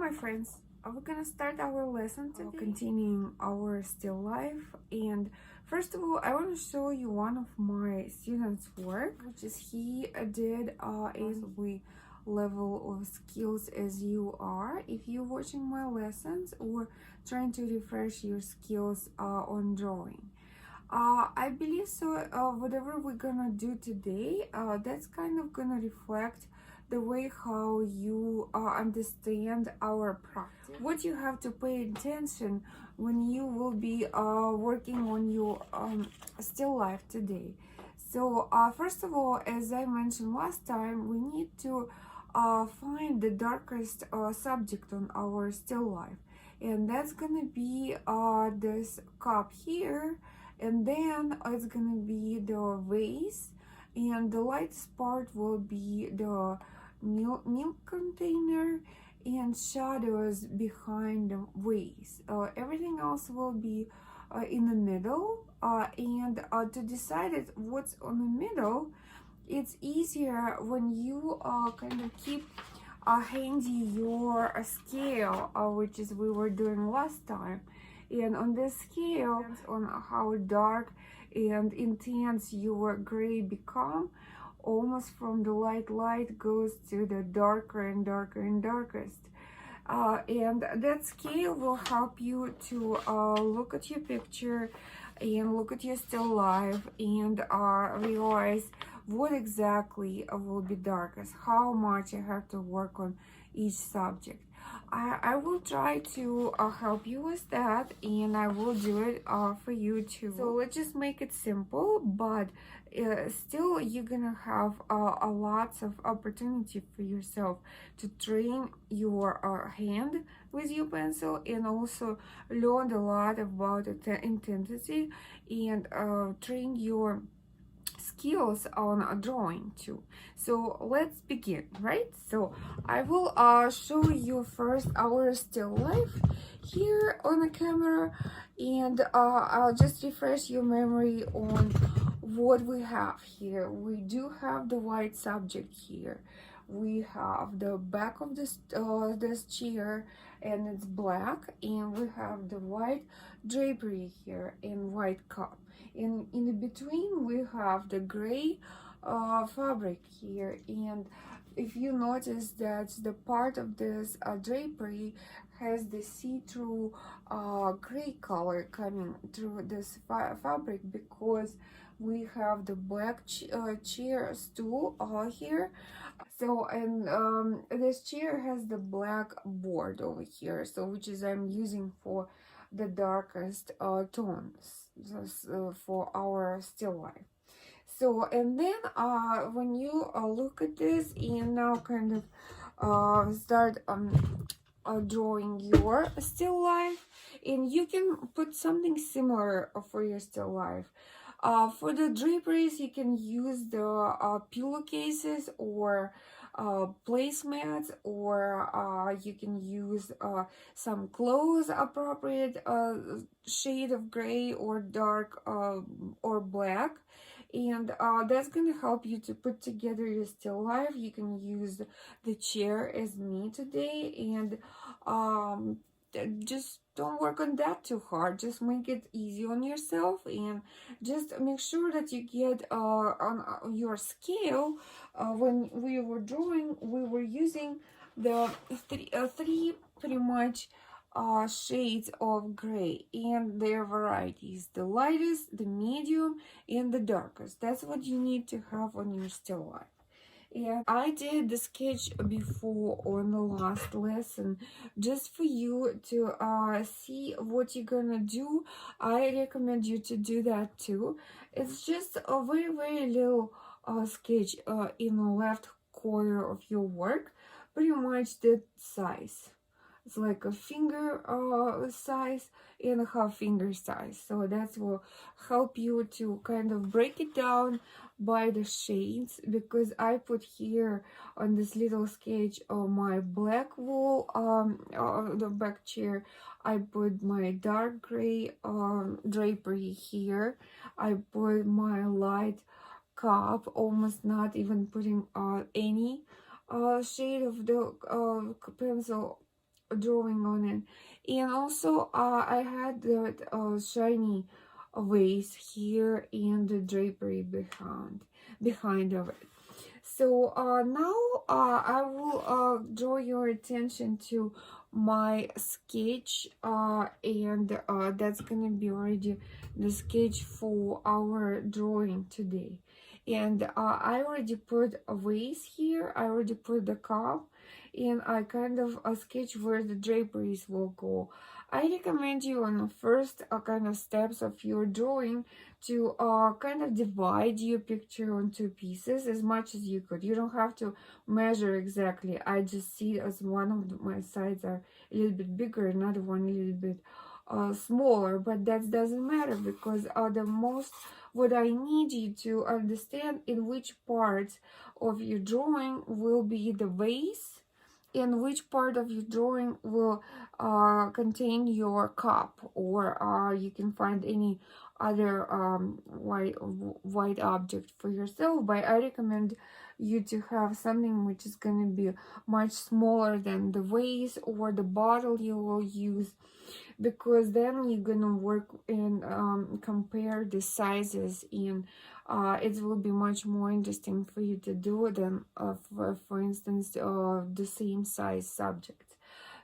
my friends, we're gonna start our lesson today, continuing our still life. And first of all, I want to show you one of my students' work, which is he did in we level of skills as you are. If you're watching my lessons or trying to refresh your skills on drawing. I believe so. Whatever we're gonna do today, that's kind of gonna reflect the way how you understand our practice. What you have to pay attention when you will be working on your still life today. So first of all, as I mentioned last time, we need to find the darkest subject on our still life, and that's gonna be this cup here, and then it's gonna be the vase, and the lightest part will be the milk container and shadows behind the vase. Everything else will be in the middle, and to decide it what's on the middle, it's easier when you kind of keep handy your scale, which is we were doing last time. And on this scale, on how dark and intense your gray become, almost from the light goes to the darker and darker and darkest. And that scale will help you to look at your picture and look at your still life and realize what exactly will be darkest, how much I have to work on each subject. I will try to help you with that, and I will do it for you too. So let's just make it simple, but still you're gonna have a lots of opportunity for yourself to train your hand with your pencil, and also learn a lot about intensity, and train your skills on drawing too. So let's begin, right? So I will show you first our still life here on the camera, and I'll just refresh your memory on what we have here. We do have the white subject here. We have the back of this chair, and it's black, and we have the white drapery here and white cup. And in between we have the gray fabric here, and if you notice that the part of this drapery has the see-through gray color coming through this fabric, because we have the black chair stool here. So, and this chair has the black board over here, so which is I'm using for the darkest tones for our still life. So, and then when you look at this and now kind of start drawing your still life, and you can put something similar for your still life. For the draperies, you can use the pillowcases or placemats, or you can use some clothes appropriate shade of gray or dark or black, and that's going to help you to put together your still life. You can use the chair as me today, and just don't work on that too hard. Just make it easy on yourself, and just make sure that you get on your scale. When we were drawing, we were using the three pretty much shades of gray, and their varieties: the lightest, the medium, and the darkest. That's what you need to have on your still life. And I did the sketch before on the last lesson, just for you to see what you're gonna do. I recommend you to do that too. It's just a very little sketch in the left corner of your work, pretty much that size. It's like a finger size and a half finger size. So that will help you to kind of break it down by the shades, because I put here on this little sketch of my black wool, the back chair, I put my dark gray drapery here. I put my light cup, almost not even putting any shade of the pencil drawing on it. And also I had that shiny vase here and the drapery behind of it. So now I will draw your attention to my sketch, and that's gonna be already the sketch for our drawing today. And I already put a vase here, I already put the cup, and I kind of sketch where the draperies will go. I recommend you on the first kind of steps of your drawing to kind of divide your picture on two pieces as much as you could. You don't have to measure exactly. I just see as one of my sides are a little bit bigger, another one a little bit smaller, but that doesn't matter because the most what I need you to understand in which parts of your drawing will be the vase and which part of your drawing will contain your cup, or you can find any other white object for yourself. But I recommend you to have something which is going to be much smaller than the vase or the bottle you will use, because then you're gonna work and compare the sizes, and it will be much more interesting for you to do than for instance the same size subject.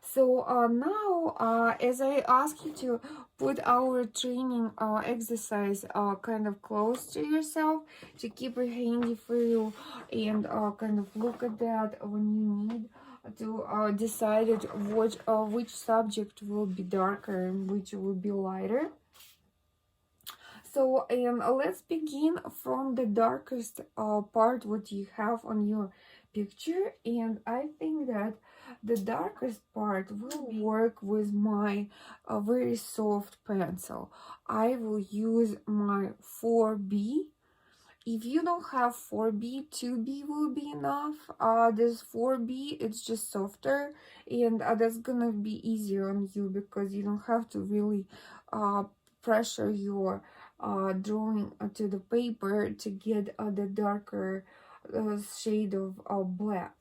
So now as I ask you to put our training exercise kind of close to yourself, to keep it handy for you, and kind of look at that when you need to decide which subject will be darker and which will be lighter. So let's begin from the darkest part what you have on your picture, and I think that the darkest part will work with my very soft pencil. I will use my 4B. If you don't have 4B, 2B will be enough. This 4B, it's just softer, and that's gonna be easier on you because you don't have to really pressure your drawing to the paper to get the darker shade of black.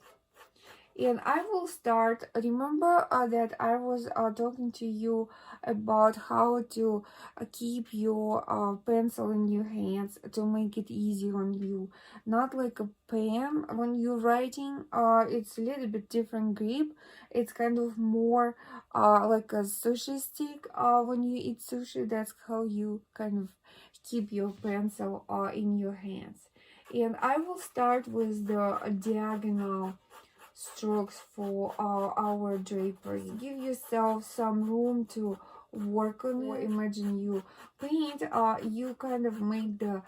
And I will start. Remember that I was talking to you about how to keep your pencil in your hands to make it easy on you, not like a pen when you're writing. It's a little bit different grip. It's kind of more like a sushi stick. When you eat sushi, that's how you kind of keep your pencil in your hands. And I will start with the diagonal strokes for our drapery. Give yourself some room to work on it. Imagine you paint, you kind of make the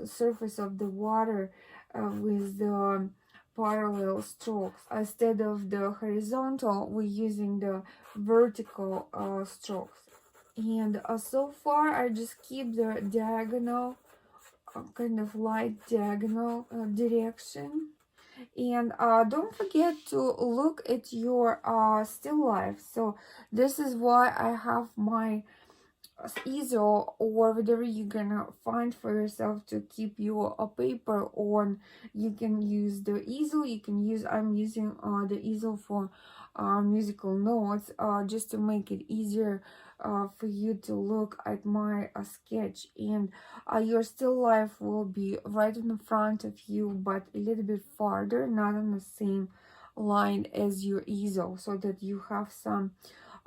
surface of the water with the parallel strokes. Instead of the horizontal, we're using the vertical strokes. And so far, I just keep the diagonal, kind of light diagonal direction. And don't forget to look at your still life. So this is why I have my easel, or whatever you're gonna find for yourself to keep your paper on. You can use the easel, you can use, I'm using the easel for musical notes, just to make it easier for you to look at my sketch. And your still life will be right in the front of you, but a little bit farther, not on the same line as your easel, so that you have some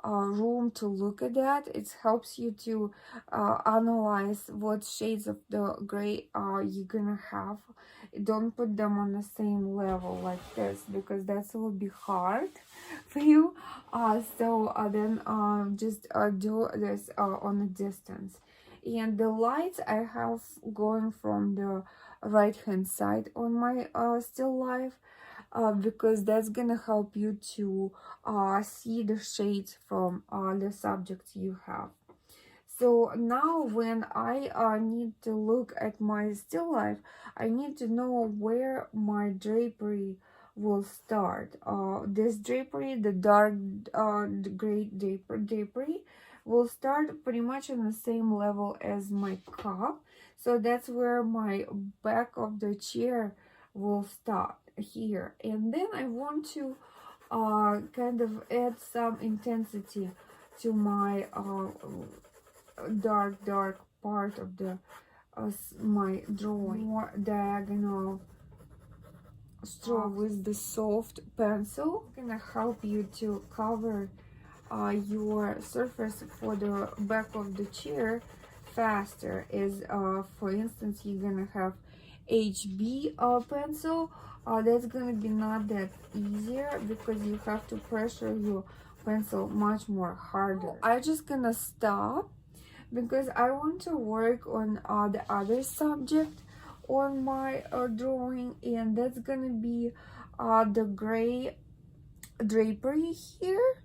room to look at that. It helps you to analyze what shades of the gray you're gonna have. Don't put them on the same level like this, because that's will be hard for you. So then just do this on a distance. And the lights I have going from the right hand side on my still life, because that's gonna help you to see the shades from the subjects you have. So now when I need to look at my still life, I need to know where my drapery will start. This drapery, the dark the gray drapery, will start pretty much on the same level as my cup. So that's where my back of the chair will start here. And then I want to kind of add some intensity to my dark part of the my drawing. More diagonal stroke with the soft pencil gonna help you to cover your surface for the back of the chair faster. Is for instance, you're gonna have HB pencil, that's gonna be not that easier because you have to pressure your pencil much more harder. I just gonna stop because I want to work on the other subject on my drawing, and that's gonna be the gray drapery here.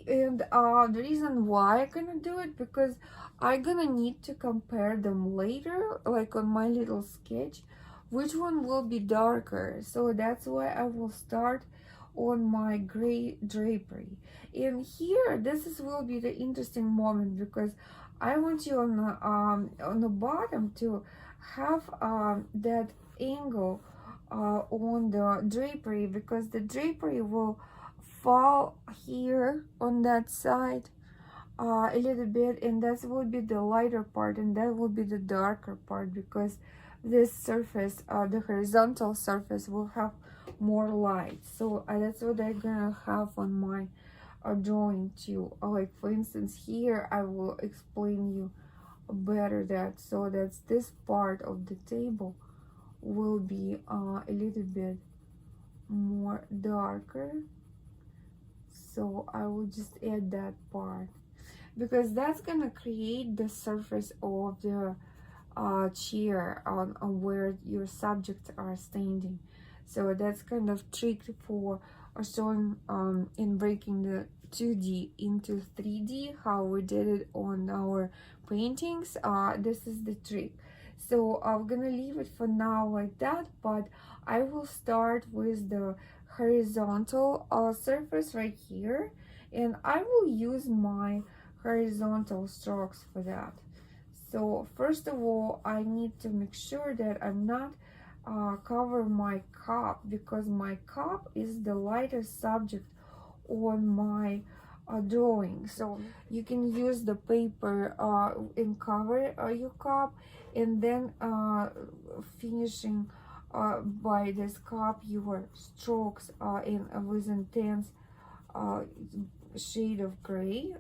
And the reason why I'm gonna do it, because I'm gonna need to compare them later, like on my little sketch, which one will be darker. So that's why I will start on my gray drapery. And here, will be the interesting moment, because I want you on the bottom to have that angle on the drapery, because the drapery will fall here on that side a little bit, and that will be the lighter part, and that will be the darker part, because this surface, the horizontal surface, will have more light. So that's what I'm gonna have on my drawing too. Like for instance, here I will explain you better that. So that's this part of the table will be a little bit more darker. So I will just add that part, because that's gonna create the surface of the chair on where your subjects are standing. So that's kind of trick for showing in breaking the 2D into 3D, how we did it on our paintings. This is the trick. So I'm gonna leave it for now like that, but I will start with the horizontal surface right here, and I will use my horizontal strokes for that. So first of all, I need to make sure that I'm not cover my cup, because my cup is the lightest subject on my drawing. So you can use the paper and cover your cup, and then finishing by this cup your strokes in with intense shade of gray,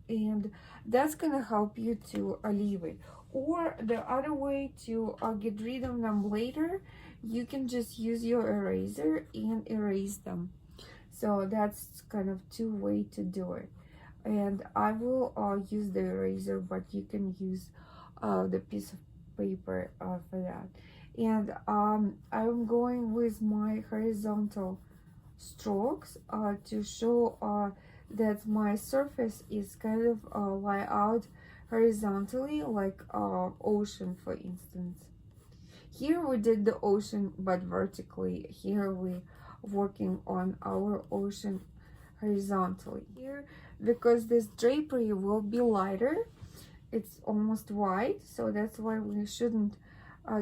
and that's gonna help you to leave it. Or the other way to get rid of them later, you can just use your eraser and erase them. So that's kind of two way to do it. And I will use the eraser, but you can use the piece of paper for that. And I'm going with my horizontal strokes to show that my surface is kind of lie out horizontally, like ocean, for instance. Here we did the ocean but vertically. Here we working on our ocean horizontally. Here, because this drapery will be lighter, it's almost white, so that's why we shouldn't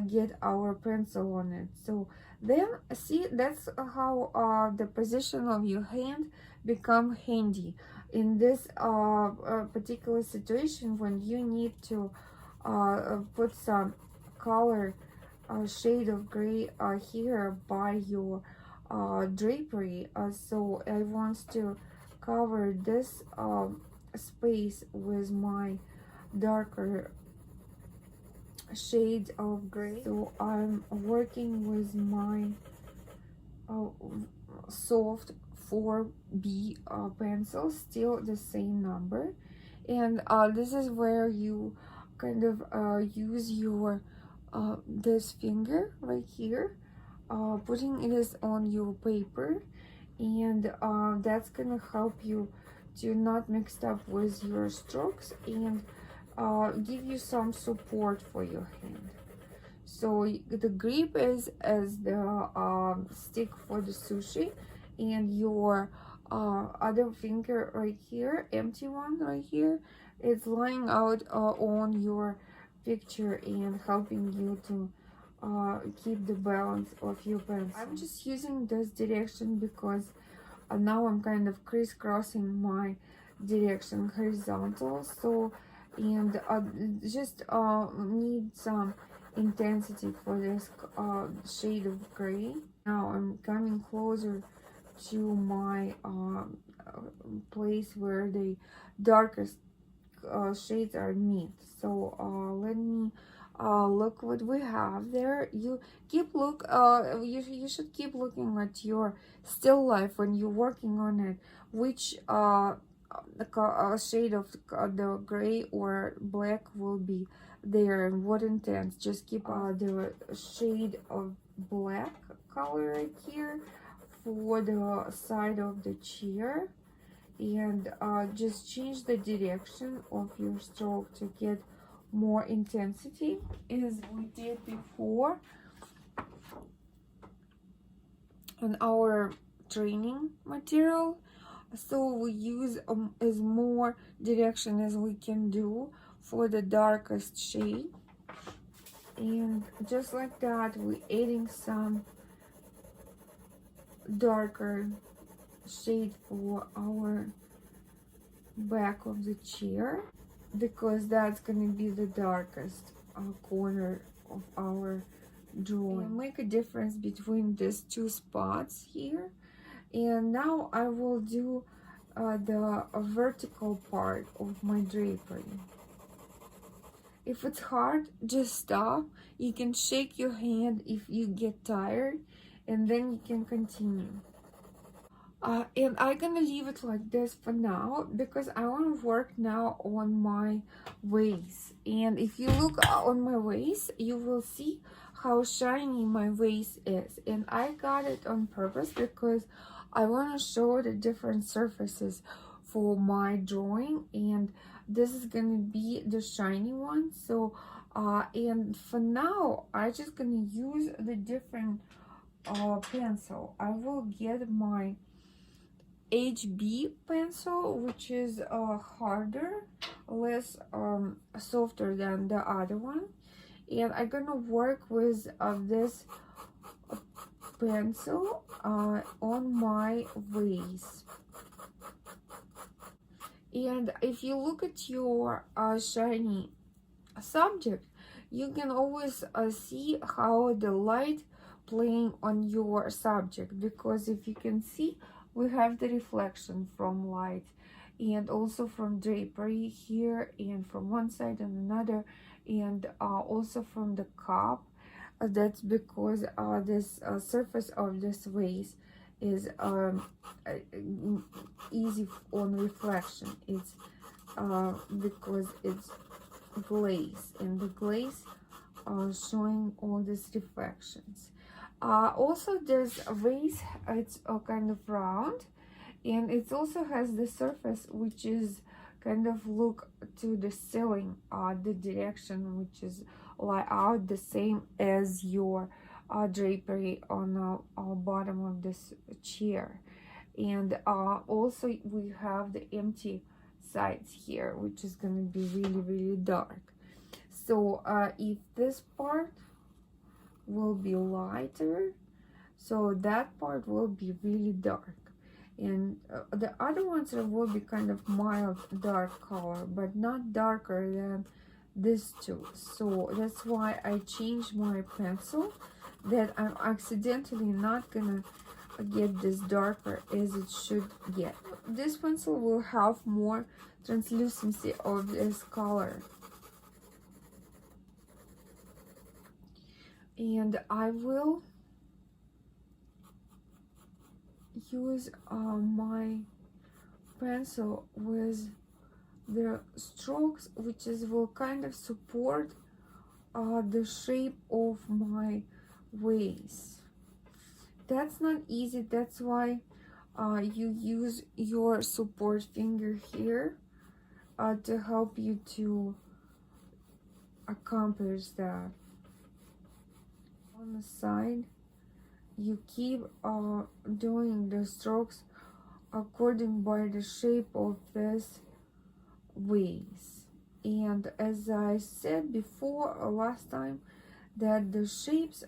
get our pencil on it. So then see, that's how the position of your hand become handy in this particular situation, when you need to put some color shade of gray here by your drapery. So I want to cover this space with my darker shade of gray. So I'm working with my soft 4B pencil, still the same number, and this is where you kind of use your this finger right here, putting this on your paper, and that's gonna help you to not mix up with your strokes and give you some support for your hand. So the grip is as the stick for the sushi, and your other finger right here, empty one right here, it's lying out on your picture and helping you to keep the balance of your pencil. I'm just using this direction because now I'm kind of crisscrossing my direction horizontal. So, and just need some intensity for this shade of gray. Now I'm coming closer to my place where the darkest shades are meet. So let me look what we have there. You keep look you should keep looking at your still life when you're working on it, which shade of the gray or black will be there and what intense. Just keep the shade of black color right here for the side of the chair, and just change the direction of your stroke to get more intensity as we did before on our training material. So we use as more direction as we can do for the darkest shade, and just like that we're adding some darker shade for our back of the chair, because that's gonna be the darkest corner of our drawing. And make a difference between these two spots here. And now I will do the vertical part of my drapery. If it's hard, just stop. You can shake your hand if you get tired, and then you can continue. And I'm gonna leave it like this for now because I want to work now on my waist. And if you look on my waist, you will see how shiny my waist is. And I got it on purpose because I want to show the different surfaces for my drawing, and this is gonna be the shiny one. So and for now I just gonna use the different pencil. I will get my HB pencil, which is harder, less softer than the other one, and I'm gonna work with this pencil on my waist. And if you look at your shiny subject, you can always see how the light playing on your subject, because if you can see, we have the reflection from light and also from drapery here and from one side and another, and also from the cup. That's because this surface of this vase is easy on reflection. It's because it's glaze, and the glaze showing all these reflections. Also, there's a vase, it's kind of round, and it also has the surface which is kind of look to the ceiling, the direction which is lie out the same as your drapery on the bottom of this chair. And also we have the empty sides here, which is going to be really dark. So if this part will be lighter, so that part will be really dark, and the other ones will be kind of mild dark color, but not darker than these two. So that's why I changed my pencil, that I'm accidentally not gonna get this darker as it should get. This pencil will have more translucency of this color. And I will use my pencil with the strokes, which is will kind of support the shape of my waist. That's not easy. That's why you use your support finger here to help you to accomplish that. On the side, you keep doing the strokes according by the shape of this waist. And as I said before last time, that the shapes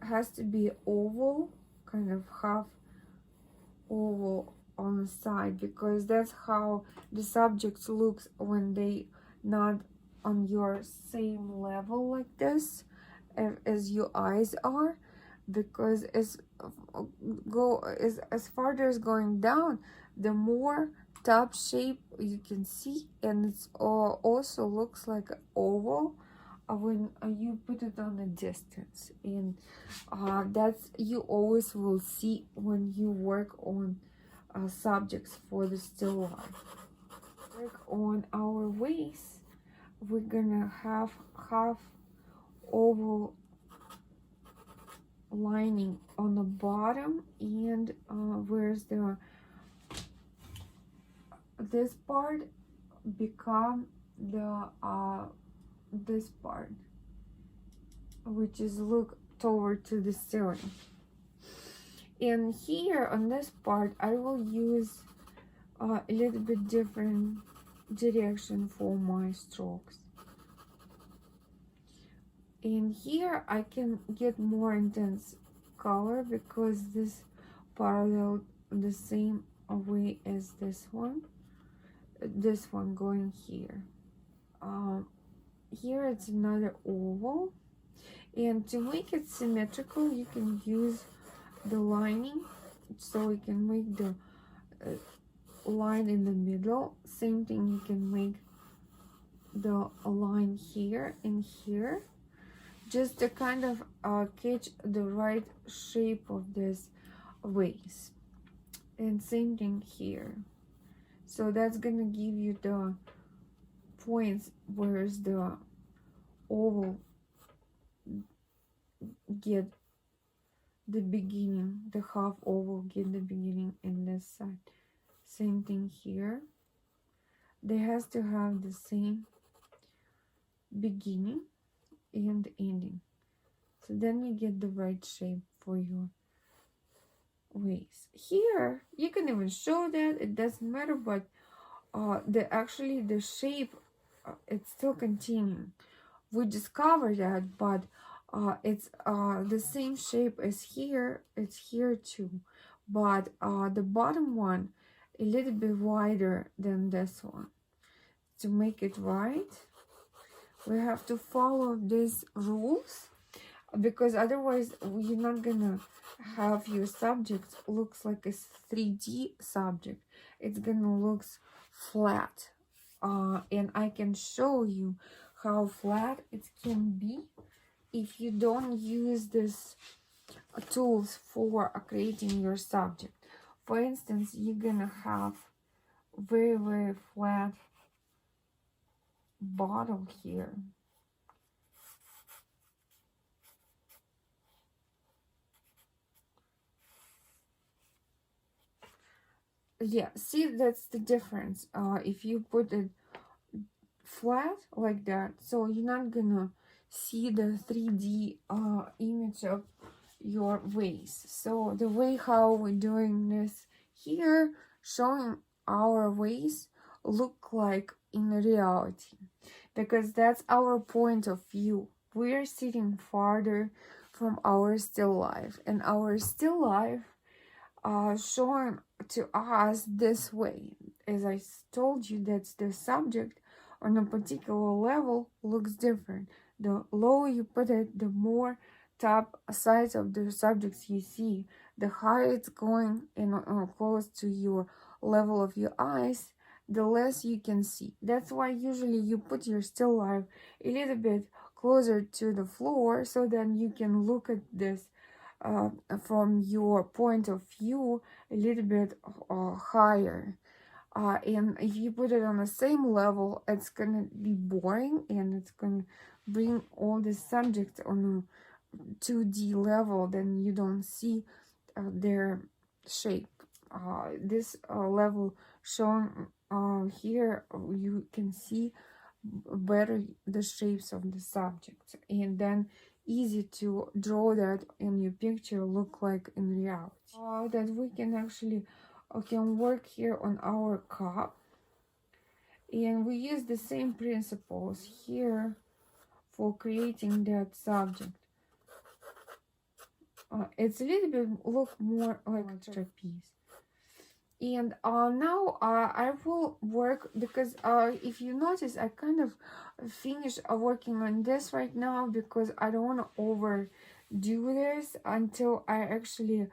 has to be oval, kind of half oval on the side, because that's how the subject looks when they not on your same level like this as your eyes are. Because as farther as going down, the more top shape you can see, and it's also looks like an oval when you put it on a distance. And that's you always will see when you work on subjects for the still life. Work on our waist, we're gonna have half oval lining on the bottom, and where's the this part become the this part, which is look toward to the ceiling. And here on this part I will use a little bit different direction for my strokes. And here I can get more intense color because this parallel the same way as this one going here. Here it's another oval, and to make it symmetrical you can use the lining, so you can make the line in the middle. Same thing, you can make the line here and here, just to kind of catch the right shape of this waist. And same thing here, so that's gonna give you the points where's the oval get the beginning, the half oval get the beginning in this side. Same thing here, they has to have the same beginning and ending, so then you get the right shape for your waist. Here you can even show that it doesn't matter, but the shape it's still continuing. We discovered that, but it's the same shape as here, it's here too, but the bottom one a little bit wider than this one. To make it right, we have to follow these rules, because otherwise you're not gonna have your subject looks like a 3D subject. It's gonna look flat, and I can show you how flat it can be if you don't use these tools for creating your subject. For instance, you're gonna have very flat bottom here. Yeah, see, that's the difference. If you put it flat like that, so you're not gonna see the 3D image of your waist. So the way how we're doing this here, showing our waist look like in reality, because that's our point of view. We're sitting farther from our still life, and our still life shown to us this way. As I told you, that's the subject on a particular level looks different. The lower you put it, the more top sides of the subjects you see. The higher it's going and close to your level of your eyes, the less you can see. That's why usually you put your still life a little bit closer to the floor, so then you can look at this from your point of view a little bit higher. And if you put it on the same level, it's gonna be boring, and it's gonna bring all the subjects on a 2D level, then you don't see their shape. This level shown here, you can see better the shapes of the subject, and then easy to draw that in your picture look like in reality. That we can actually can work here on our cup, and we use the same principles here for creating that subject. It's a little bit look more like a trapeze. And now I will work, because if you notice, I kind of finished working on this right now, because I don't want to overdo this until I actually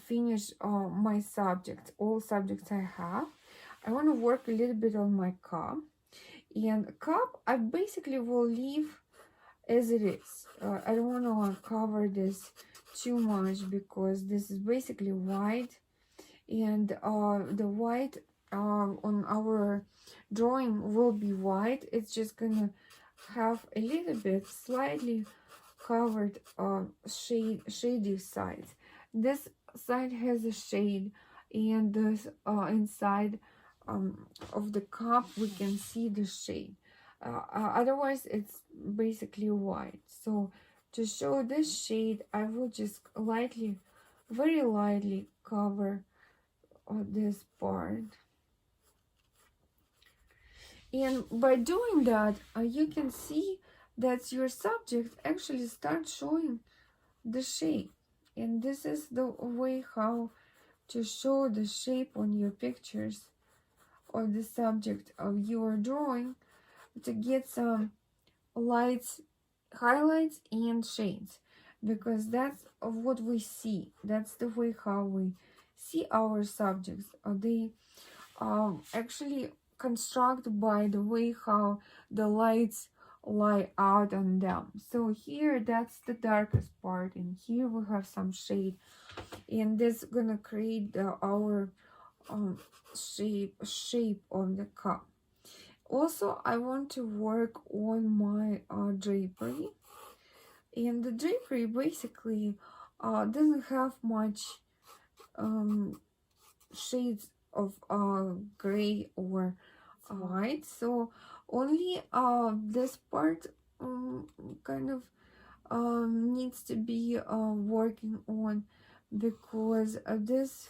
finish my subjects, all subjects I have. I want to work a little bit on my cup. And cup, I basically will leave as it is. I don't want to cover this too much, because this is basically white, and the white on our drawing will be white. It's just gonna have a little bit slightly covered shady sides. This side has a shade, and this inside of the cup we can see the shade. Otherwise it's basically white. So to show this shade, I will just lightly, very lightly cover this part. And by doing that, you can see that your subject actually starts showing the shape. And this is the way how to show the shape on your pictures of the subject of your drawing, to get some lights, highlights and shades, because that's what we see. That's the way how we see our subjects. They actually construct by the way how the lights lie out on them. So here, that's the darkest part, and here we have some shade, and this gonna create our shape of the cup. Also, I want to work on my drapery, and the drapery basically doesn't have much shades of gray or white, so only this part kind of needs to be working on, because this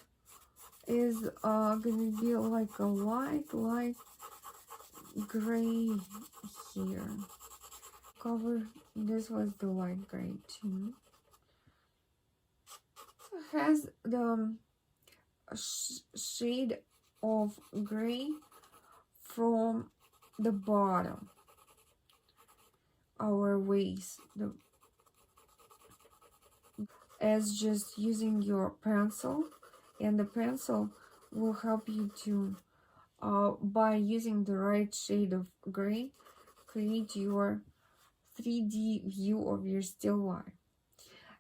is gonna be like a light gray here. Cover, this was the light gray too. It has the shade of gray from the bottom, our waist, as just using your pencil, and the pencil will help you to by using the right shade of gray, create your 3D view of your still life.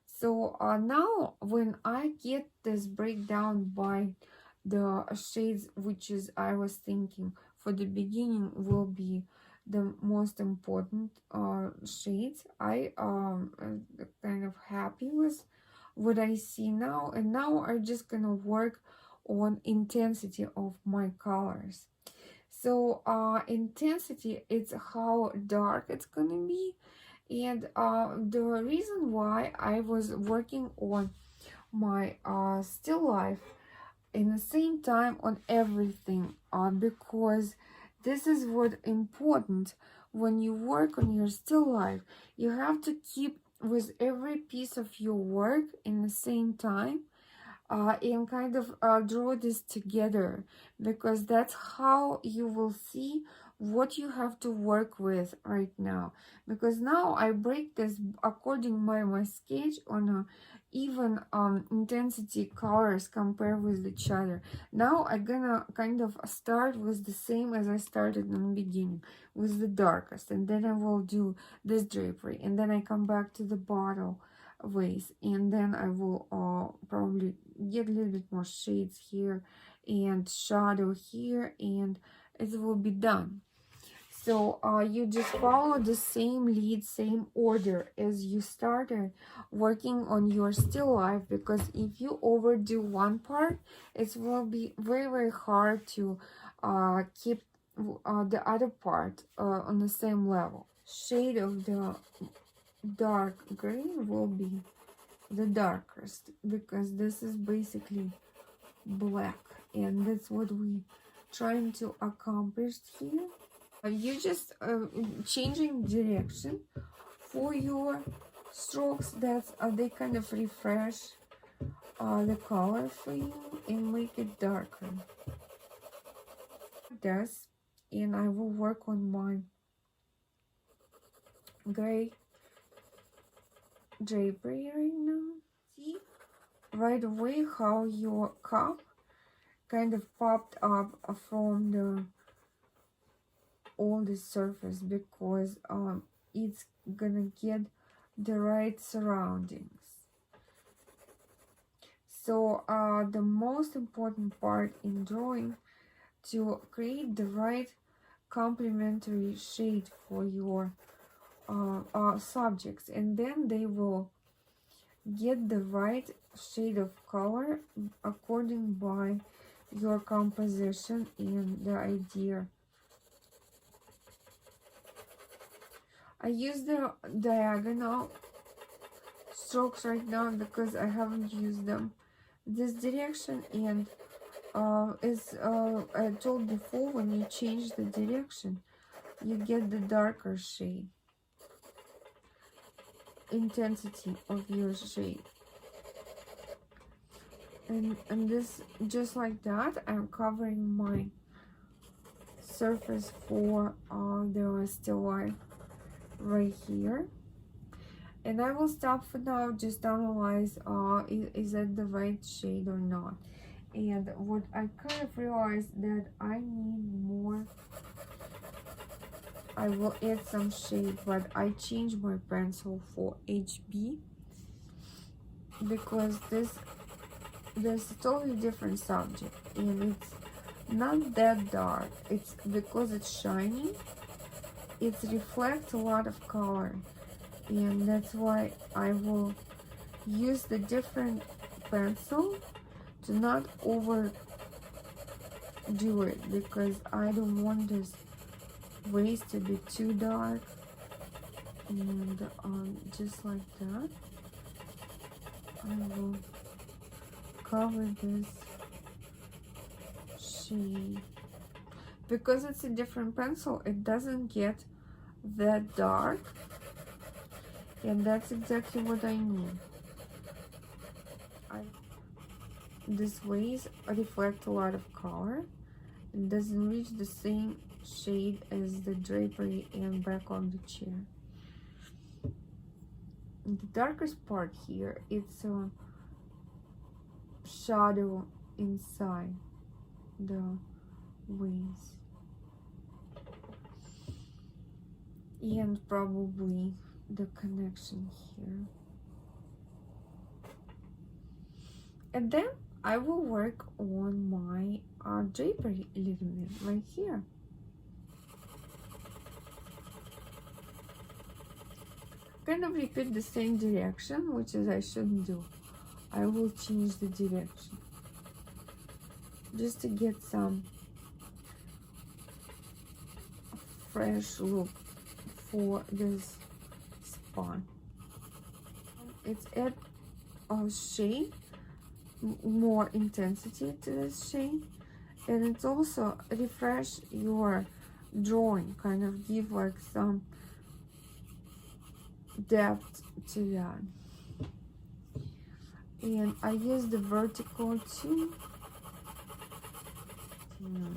So now when I get this breakdown by the shades, which is I was thinking for the beginning will be the most important shades, I kind of happy with what I see now. And now I'm just gonna work on intensity of my colors. So intensity, it's how dark it's gonna be. And the reason why I was working on my still life in the same time on everything, because this is what important when you work on your still life. You have to keep with every piece of your work in the same time, and kind of draw this together, because that's how you will see what you have to work with right now. Because now I break this according my sketch on a even intensity colors compared with each other. Now I'm gonna kind of start with the same as I started in the beginning, with the darkest, and then I will do this drapery, and then I come back to the bottle ways, and then I will probably get a little bit more shades here and shadow here, and it will be done. So you just follow the same lead, same order as you started working on your still life, because if you overdo one part, it will be very hard to keep the other part on the same level. Shade of the dark gray will be the darkest, because this is basically black, and that's what we trying to accomplish here. You just changing direction for your strokes, that they kind of refresh the color for you and make it darker. This, and I will work on my gray drapery right now. See right away how your cup kind of popped up from the all the surface, because it's gonna get the right surroundings. So the most important part in drawing to create the right complementary shade for your subjects, and then they will get the right shade of color according by your composition and the idea. I use the diagonal strokes right now because I haven't used them this direction, and as I told before, when you change the direction you get the darker shade, intensity of your shade. And this, just like that, I'm covering my surface for the still life right here. And I will stop for now, just analyze is that the right shade or not. And what I kind of realized that I need more, I will add some shade, but I changed my pencil for HB because there's a totally different subject, and it's not that dark. It's because it's shiny, it reflects a lot of color, and that's why I will use the different pencil to not overdo it, because I don't want this waist to be too dark. And just like that, I will cover this shade. Because it's a different pencil, it doesn't get that dark, and that's exactly what I need. This waist reflects a lot of color. It doesn't reach the same shade as the drapery and back of the chair. The darkest part here, it's a shadow inside the waist, and probably the connection here. And then I will work on my drapery a little bit right here. Kind of repeat the same direction, which is I shouldn't do. I will change the direction just to get some fresh look for this spot. It's add a shade, more intensity to this shade, and it's also refresh your drawing, kind of give like some depth to that. And I use the vertical too,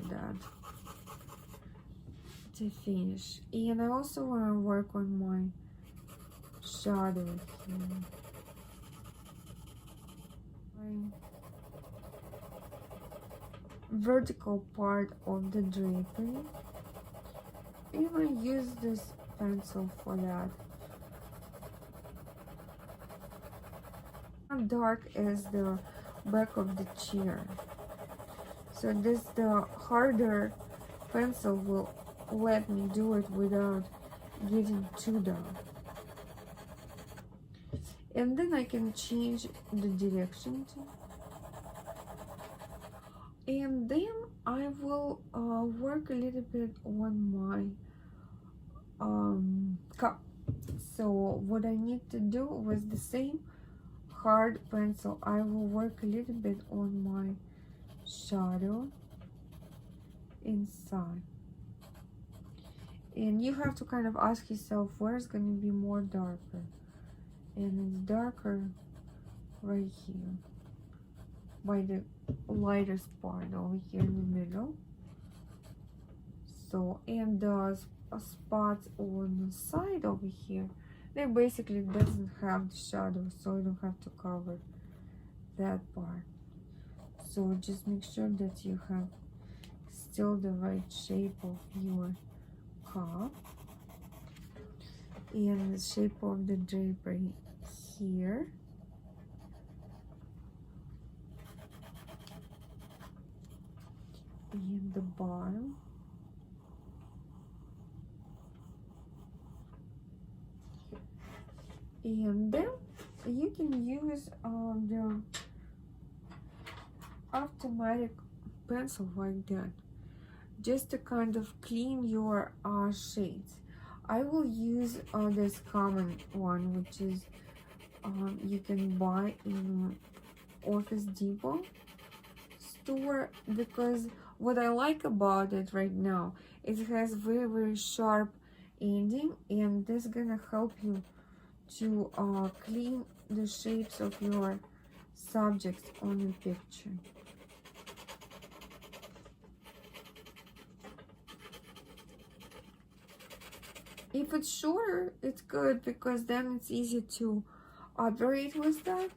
that to finish. And I also want to work on my shadow here. My vertical part of the drapery, and I use this pencil for that. Not dark as the back of the chair, so the harder pencil will let me do it without getting too dark. And then I can change the direction too. And then I will work a little bit on my cup. So what I need to do with the same hard pencil, I will work a little bit on my shadow inside. And you have to kind of ask yourself where's going to be more darker, and it's darker right here. by the lightest part over here in the middle. So, and the spots on the side over here, they basically doesn't have the shadow, so you don't have to cover that part. So just make sure that you have still the right shape of your cup and the shape of the drapery here. And the bottom. And then you can use the automatic pencil like that, just to kind of clean your shades. I will use this common one, which is you can buy in Office Depot store, because what I like about it right now, it has very sharp ending, and this is gonna help you to clean the shapes of your subjects on the picture. If it's shorter, it's good, because then it's easy to operate with that.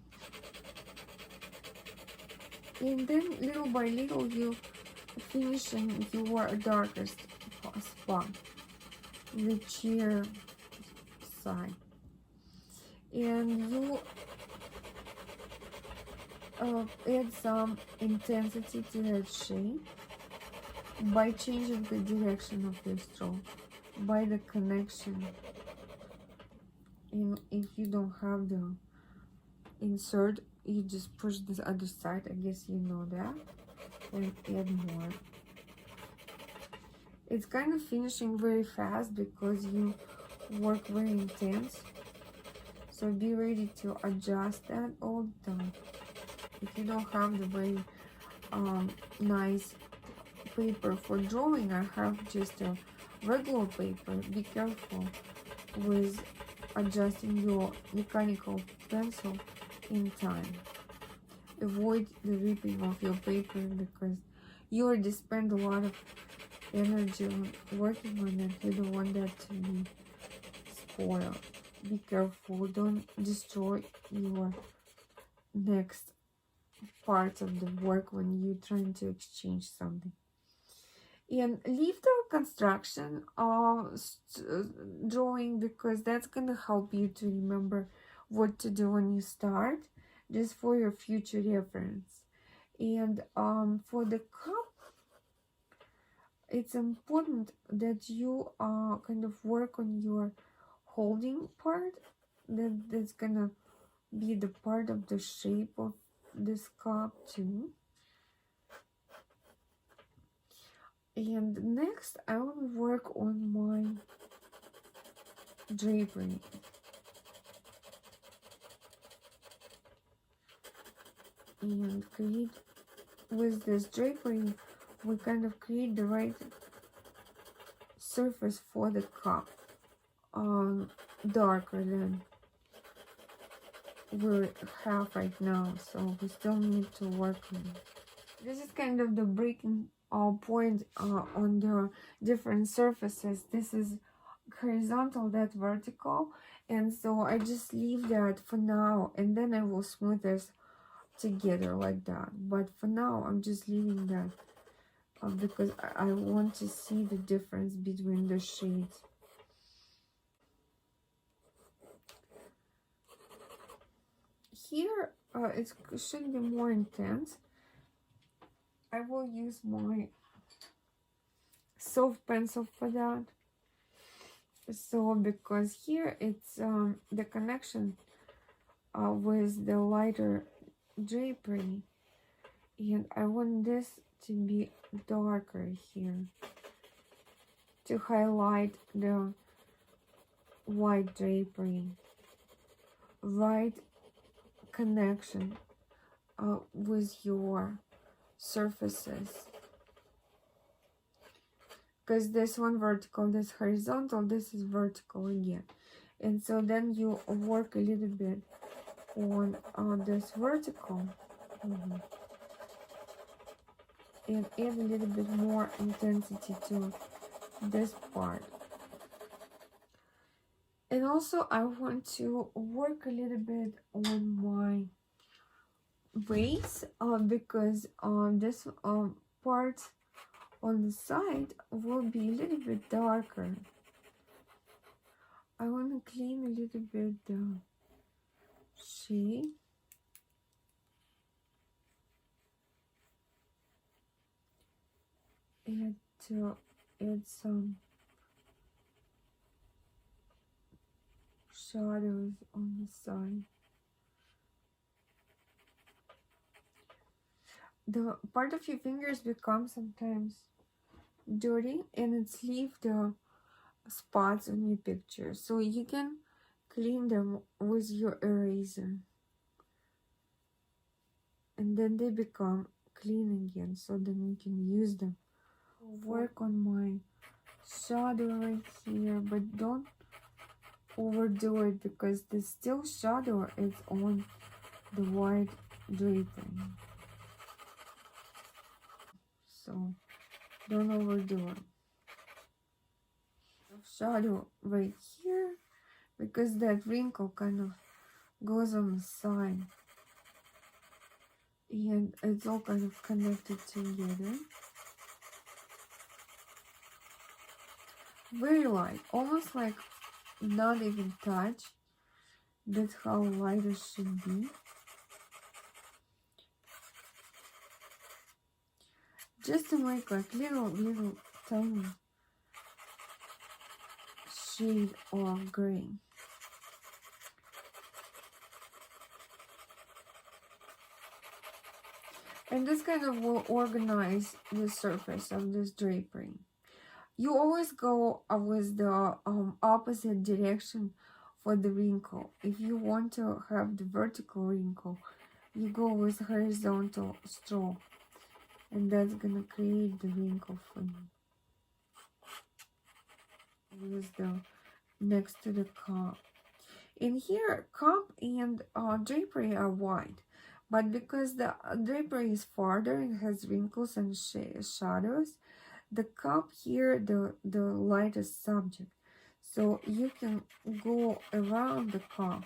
And then little by little you finishing your darkest spot, the chair side, and you add some intensity to that shade by changing the direction of the stroke, by the connection. And if you don't have the insert, you just push this other side, I guess you know that, and add more. It's kind of finishing very fast because you work very intense, so be ready to adjust that all the time. If you don't have the very nice paper for drawing, I have just a regular paper. Be careful with adjusting your mechanical pencil in time. Avoid the ripping of your paper, because you already spend a lot of energy working on it. You don't want that to be spoiled. Be careful, don't destroy your next parts of the work when you're trying to exchange something. And leave the construction drawing, because that's gonna help you to remember what to do when you start, just for your future reference. And for the cup, it's important that you kind of work on your holding part. That's gonna be the part of the shape of this cup too. And next I want to work on my drapery. And create, with this drapery, we kind of create the right surface for the cup, darker than we have right now, so we still need to work on it. This is kind of the breaking point on the different surfaces. This is horizontal, that vertical, and so I just leave that for now, and then I will smooth this together like that. But for now I'm just leaving that because I want to see the difference between the shades. Here it should be more intense. I will use my soft pencil for that. So because here it's the connection with the lighter drapery, and I want this to be darker here to highlight the white drapery, right connection with your surfaces, because this one vertical, this horizontal, this is vertical again. And so then you work a little bit on this vertical. and add a little bit more intensity to this part. And also I want to work a little bit on my base because this part on the side will be a little bit darker. I want to clean a little bit the shade. And to add some shadows on the side. The part of your fingers becomes sometimes dirty and it's leave the spots on your picture, so you can clean them with your eraser and then they become clean again, so then you can use them. Work on my shadow right here, but don't overdo it because the still shadow is on the white draping, so don't overdo it. Shadow right here because that wrinkle kind of goes on the side and it's all kind of connected together. Very light, almost like not even touch. That's how light it should be. Just to make like little tiny shade of gray. And this kind of will organize the surface of this drapery. You always go with the opposite direction for the wrinkle. If you want to have the vertical wrinkle, you go with horizontal stroke, and that's gonna create the wrinkle for you. With the next to the cup. In here, cup and drapery are white, but because the drapery is farther and has wrinkles and shadows, the cup here, the lightest subject. So you can go around the cup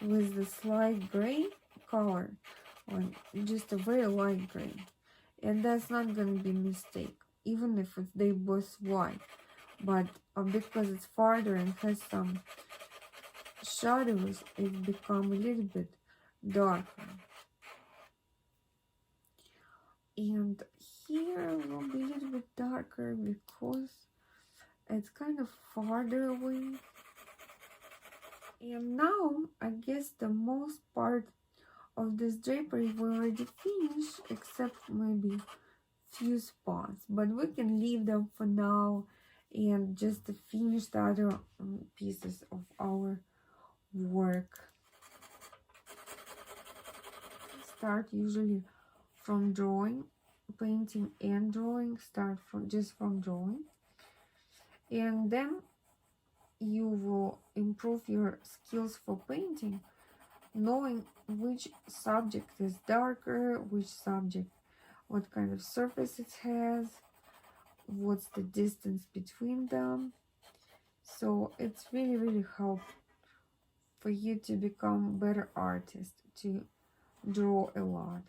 with the slight gray color, or just a very light gray. And that's not going to be a mistake, even if they both white. But because it's farther and has some shadows, it become a little bit darker. And here will be a little bit darker because it's kind of farther away. And now I guess the most part of this drapery we already finished, except maybe few spots, but we can leave them for now and just finish the other pieces of our work. Start usually from drawing, painting and drawing. Start from drawing, and then you will improve your skills for painting, knowing which subject is darker, which subject, what kind of surface it has, what's the distance between them. So it's really helpful for you to become better artist, to draw a lot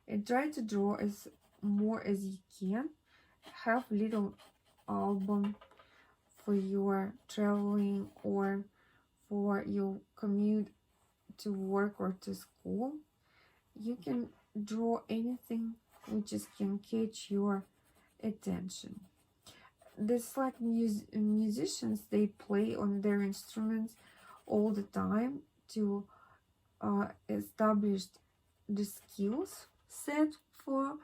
and try to draw as more as you can. Have little album for your traveling or for your commute to work or to school. You can draw anything which can catch your attention. This like musicians, they play on their instruments all the time to establish the skills set for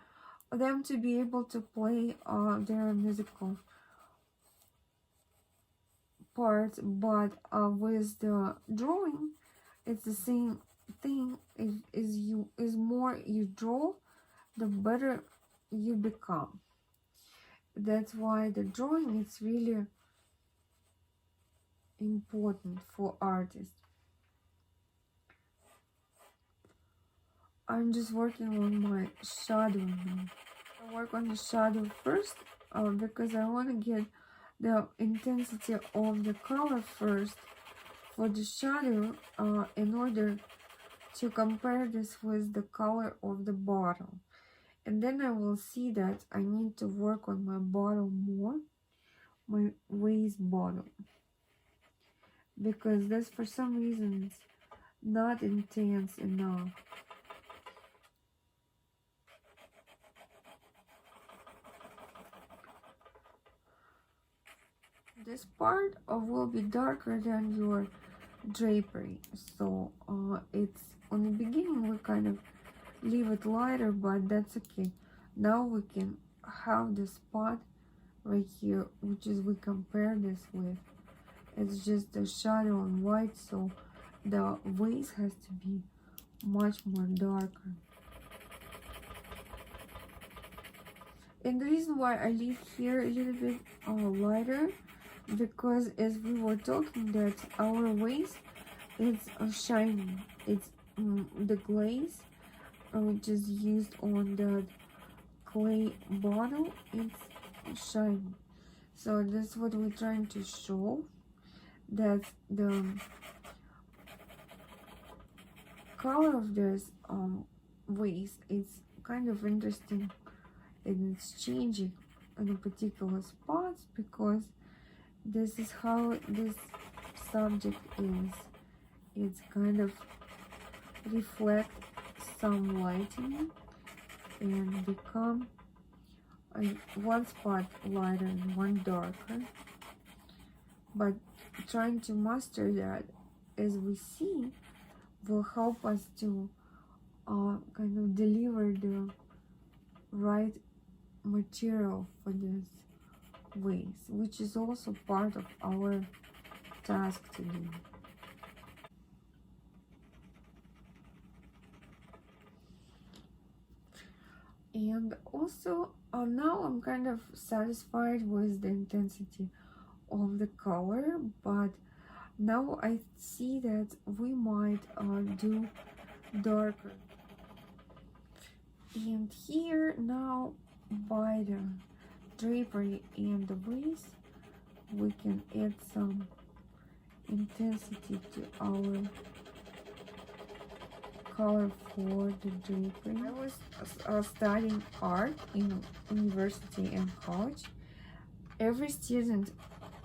them to be able to play their musical part. But with the drawing, it's the same thing. Is more you draw, the better you become. That's why the drawing is really important for artists. I'm just working on my shadow now. Work on the shadow first because I want to get the intensity of the color first for the shadow in order to compare this with the color of the bottle. And then I will see that I need to work on my bottle more, my waist bottle, because this for some reason is not intense enough. This part will be darker than your drapery, so it's on the beginning we kind of leave it lighter, but that's okay. Now we can have the spot right here, which is we compare this with. It's just a shadow on white, so the waist has to be much more darker. And the reason why I leave here a little bit lighter, because as we were talking that our waist is shining. It's the glaze which is used on the clay bottle, it's shiny. So that's what we're trying to show, that the color of this waist is kind of interesting, and it's changing in a particular spots because this is how this subject is. It's kind of reflect some lighting and become one spot lighter and one darker, but trying to master that as we see will help us to kind of deliver the right material for this waist, which is also part of our task to do. And also now I'm kind of satisfied with the intensity of the color, but now I see that we might do darker. And here now, by the drapery and the waist, we can add some intensity to our color for the drapery. I was studying art in university and college. Every student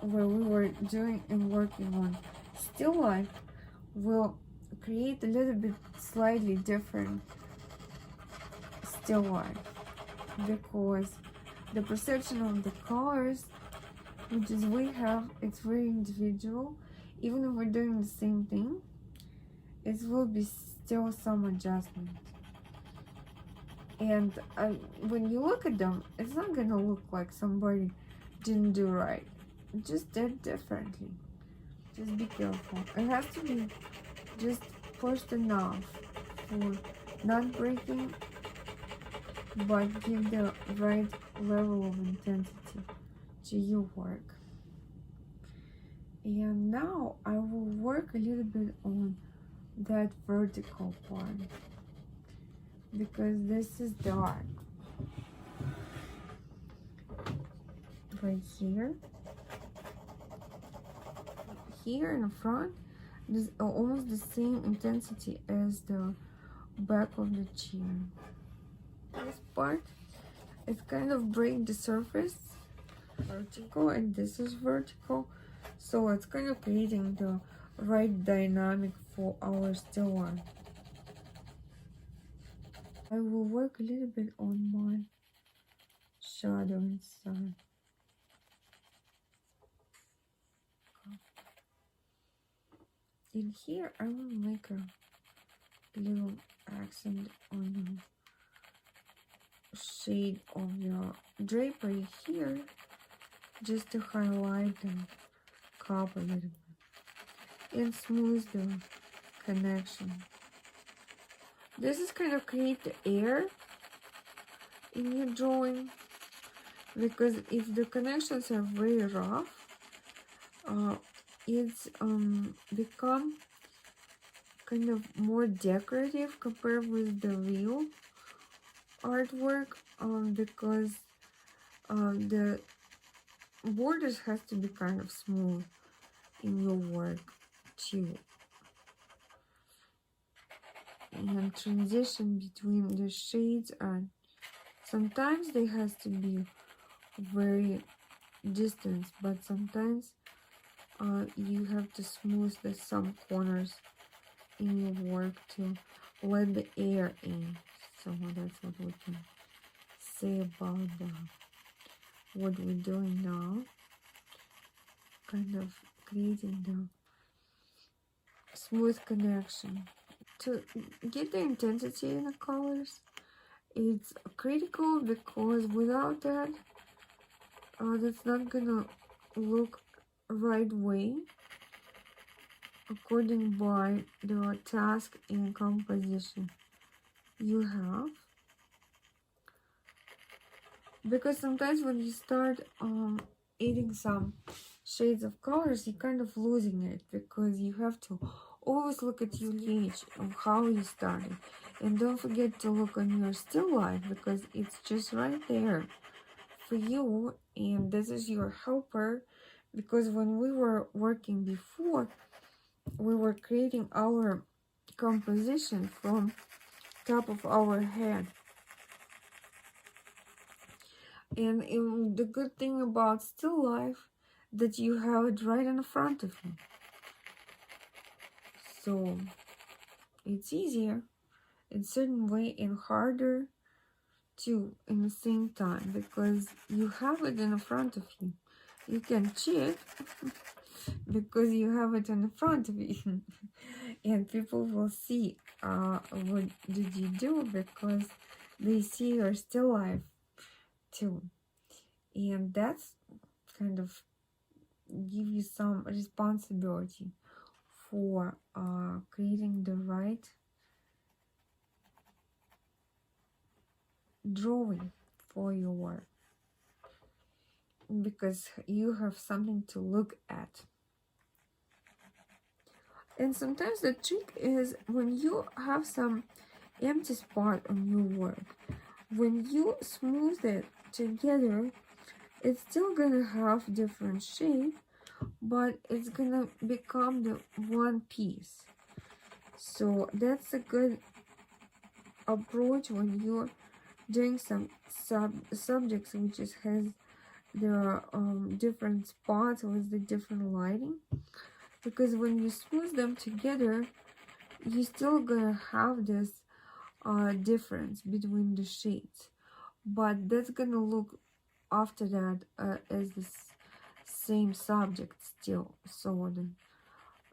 where we were doing and working on still life will create a little bit slightly different still life, because the perception of the colors which is we have, it's very individual. Even if we're doing the same thing, it will be still some adjustment. And when you look at them, it's not gonna look like somebody didn't do right, it just did differently. Just be careful. It has to be just pushed enough for not breaking, but give the right level of intensity to your work. And now I will work a little bit on that vertical part, because this is dark right here. Here in the front, there's almost the same intensity as the back of the chair. This part, it's kind of break the surface vertical, and this is vertical, so it's kind of creating the right dynamic for our still one. I will work a little bit on my shadow inside. In here, I will make a little accent on the shade of the drapery here, just to highlight the cup a little bit and smooth the connection. This is kind of create the air in your drawing, because if the connections are very rough, it's become kind of more decorative compared with the real artwork because the borders has to be kind of smooth in your work too, and transition between the shades are sometimes they has to be very distant, but sometimes you have to smooth some corners in your work to let the air in. So that's what we can say about what we're doing now, kind of creating the smooth connection. To get the intensity in the colors, it's critical because without that, that's not gonna look right way according by the task and composition you have. Because sometimes when you start adding some shades of colors, you're kind of losing it because you have to always look at your page of how you started, and don't forget to look on your still life because it's just right there for you, and this is your helper. Because when we were working before, we were creating our composition from top of our head. And the good thing about still life that you have it right in front of you, so it's easier in certain way and harder too in the same time because you have it in front of you. You can cheat because you have it in front of you and people will see what did you do because they see you're still alive too, and that's kind of give you some responsibility for creating the right drawing for your work because you have something to look at. And sometimes the trick is when you have some empty spot on your work, when you smooth it together, it's still gonna have different shape, but it's gonna become the one piece. So that's a good approach when you're doing some subjects which has the different spots with the different lighting, because when you smooth them together, you're still gonna have this difference between the shades, but that's gonna look after that as the same subject still, so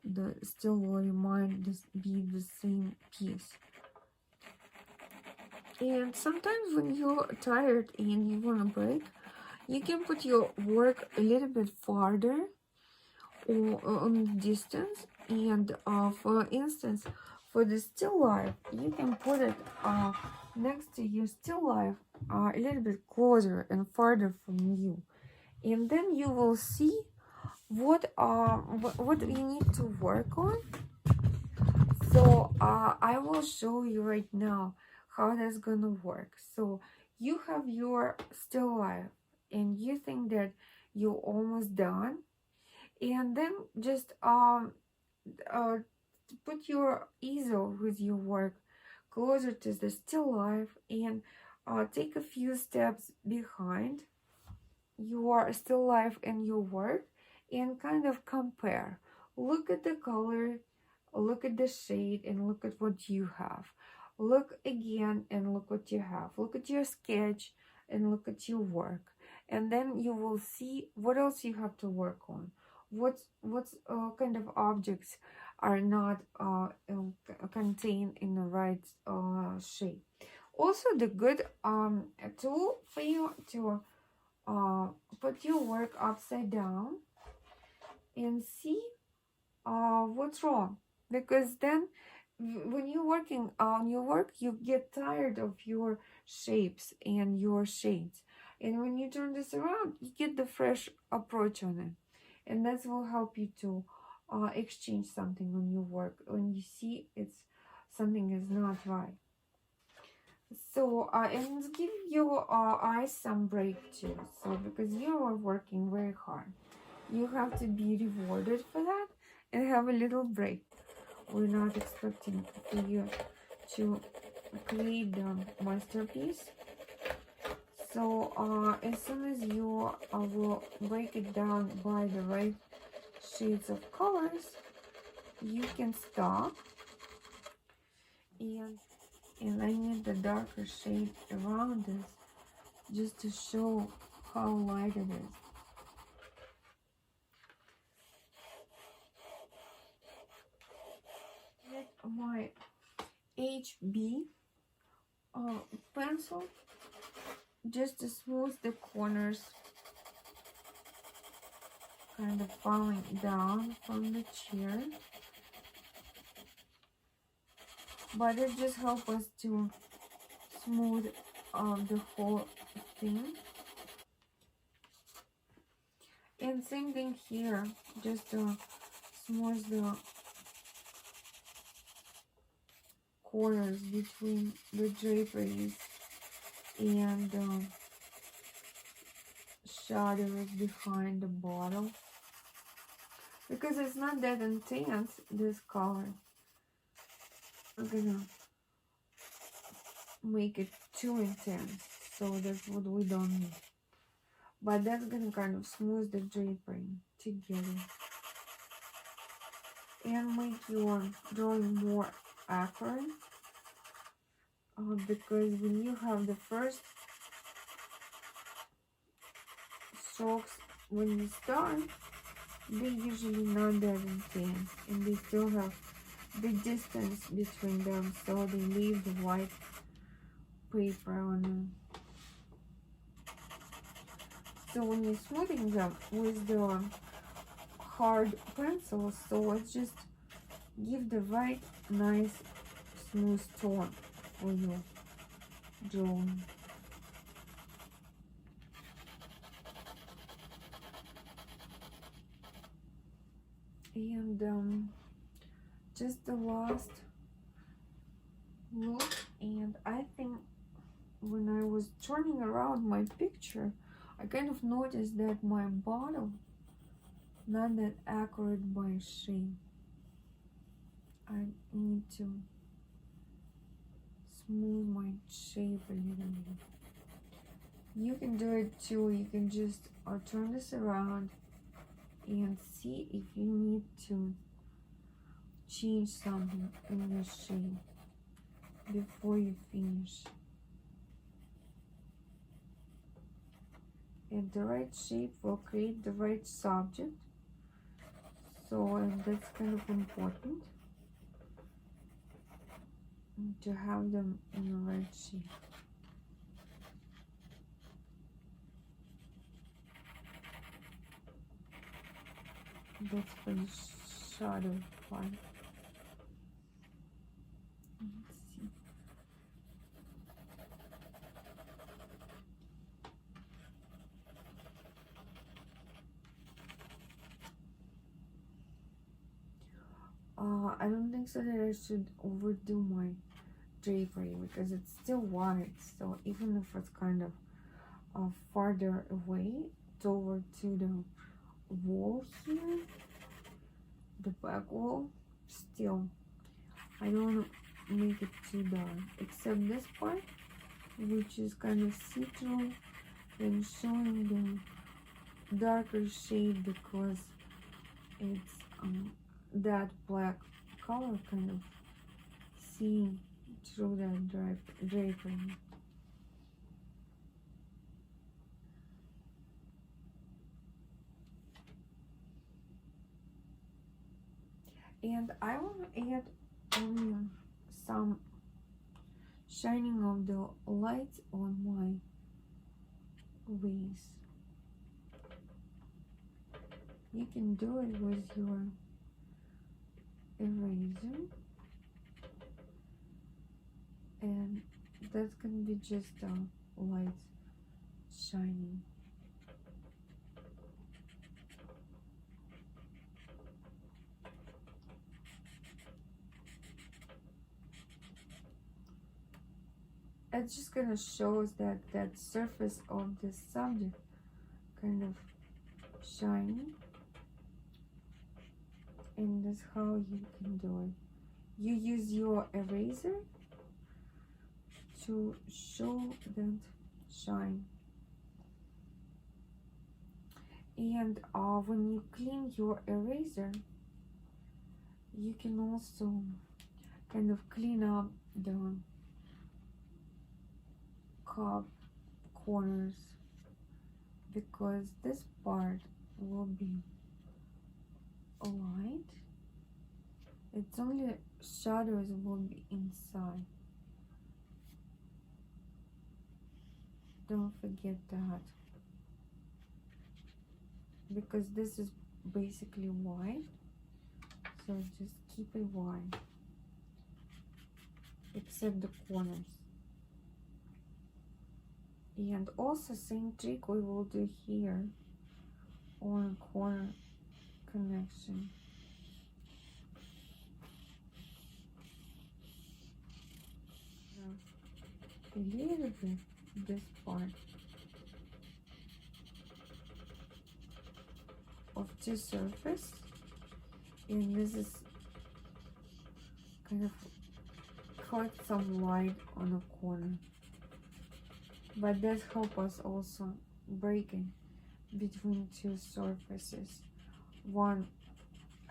the still will remind this be the same piece. And sometimes when you're tired and you want to break, you can put your work a little bit farther or on distance, and for instance, for the still life, you can put it next to your still life a little bit closer and farther from you, and then you will see what you need to work on. So I will show you right now how that's gonna work. So you have your still life and you think that you're almost done, and then just put your easel with your work closer to the still life and take a few steps behind your still life and your work and kind of compare. Look at the color, look at the shade, and look at what you have. Look again and look what you have. Look at your sketch and look at your work, and then you will see what else you have to work on. What's kind of objects are not contained in the right shape. Also, the good tool for you to put your work upside down and see what's wrong, because then when you're working on your work, you get tired of your shapes and your shades, and when you turn this around, you get the fresh approach on it, and that will help you to exchange something on your work when you see it's something is not right. So and give your eyes some break too. So because you are working very hard, you have to be rewarded for that and have a little break. We're not expecting for you to create the masterpiece. So as soon as you will break it down by the right shades of colors, you can stop. And I need the darker shade around this just to show how light it is. With my HB pencil just to smooth the corners, kind of falling down from the chair. But it just helps us to smooth the whole thing. And same thing here, just to smooth the corners between the draperies and shadows behind the bottle, because it's not that intense, this color. I'm gonna make it too intense, so that's what we don't need, but that's gonna kind of smooth the drapery together and make your drawing more accurate, because when you have the first strokes when you start, they usually not that intense and they still have the distance between them, so they leave the white paper on them. So when you're smoothing them with the hard pencil, so it's just give the right nice smooth tone for your drawing. And just the last look, and I think when I was turning around my picture, I kind of noticed that my bottom not that accurate by shade. I need to smooth my shape a little bit. You can do it too. You can just turn this around and see if you need to change something in your shape before you finish. And the right shape will create the right subject. So that's kind of important to have them in the right shape. That's for the shadow part. Let's see. I don't think so that I should overdo my drapery because it's still white. So even if it's kind of farther away toward to the wall here, the back wall, still I don't want to make it too dark, except this part, which is kind of see-through and showing the darker shade because it's that black color kind of seeing through that drapery. And I want to add some shining of the lights on my vase. You can do it with your eraser, and that's gonna be just lights shining. it just kind of shows that that surface of the subject kind of shiny, and that's how you can do it. You use your eraser to show that shine. And when you clean your eraser, you can also kind of clean up the cup corners, because this part will be light. It's only shadows will be inside. Don't forget that, because this is basically white, so just keep it white except the corners. And also same trick we will do here on corner connection. A little bit this part of the surface, and this is kind of cut some light on a corner, but that help us also breaking between two surfaces, one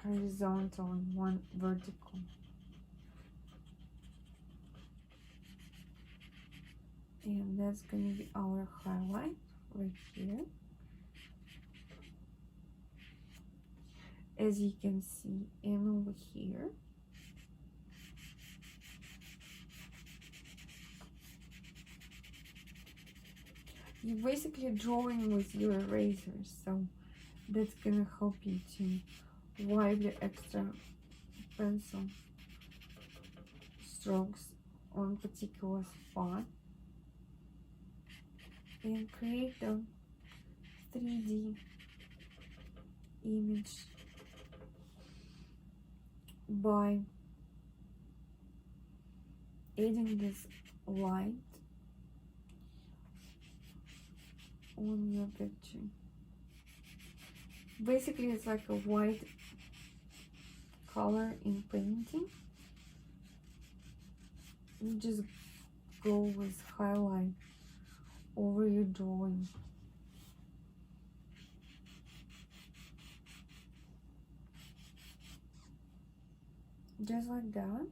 horizontal and one vertical. And that's gonna be our highlight right here. As you can see, and over here. You're basically drawing with your eraser, so that's gonna help you to wipe the extra pencil strokes on particular spot and create a 3D image by adding this light on your picture. Basically, it's like a white color in painting. You just go with highlight over your drawing. Just like that.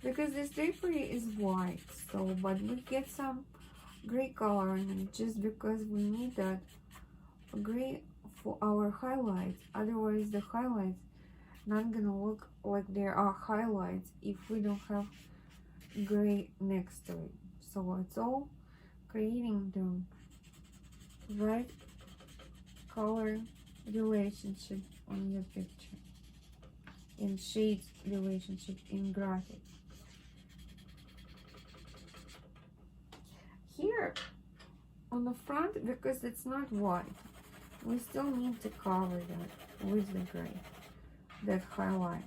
Because this drapery is white, so but we get some gray color in it just because we need that gray for our highlights. Otherwise the highlights not gonna look like there are highlights if we don't have gray next to it. So it's all creating the right color relationship on your picture and shade relationship in graphic. Here on the front, because it's not white, we still need to cover that with the gray, that highlight,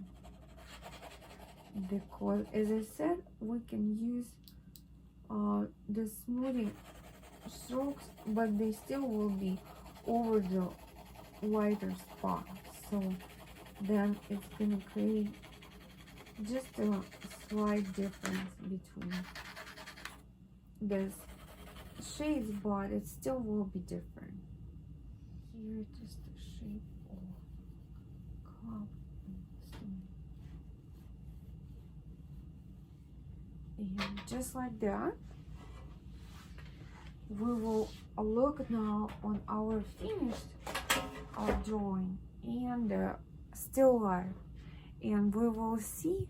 because as I said, we can use the smoothing strokes, but they still will be over the lighter spot, so then it's gonna create just a slight difference between this shades, but it still will be different. Here just the shape of cup and just like that, we will look now on our finished drawing and still life, and we will see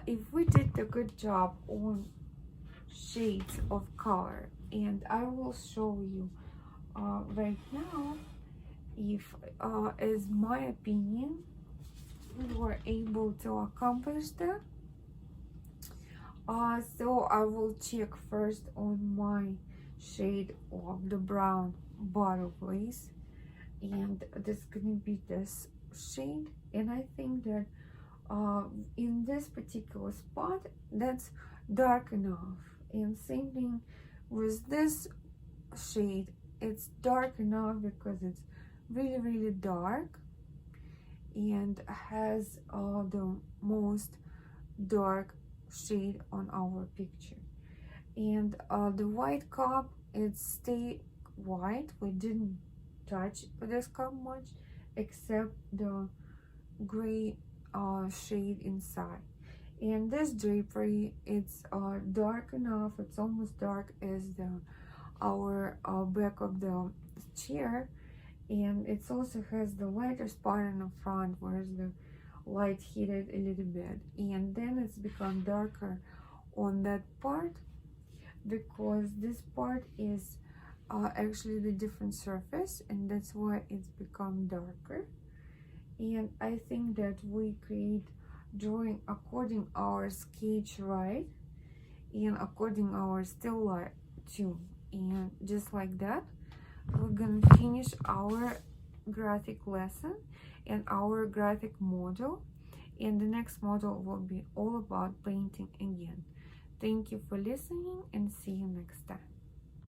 if we did a good job on shades of color. And I will show you right now if as my opinion we were able to accomplish that So I will check first on my shade of the brown bottle glaze, and this gonna be this shade, and I think that in this particular spot that's dark enough. And same thing with this shade, it's dark enough because it's really dark and has the most dark shade on our picture. And the white cup, it stay white. We didn't touch this cup much except the gray shade inside. And this drapery, it's dark enough, it's almost dark as the our back of the chair, and it also has the lighter spot in the front where the light hit it a little bit, and then it's become darker on that part because this part is actually the different surface, and that's why it's become darker. And I think that we create drawing according our sketch, right, and according our still life too. And just like that, we're gonna finish our graphic lesson and our graphic model, and the next model will be all about painting again. Thank you for listening, and see you next time.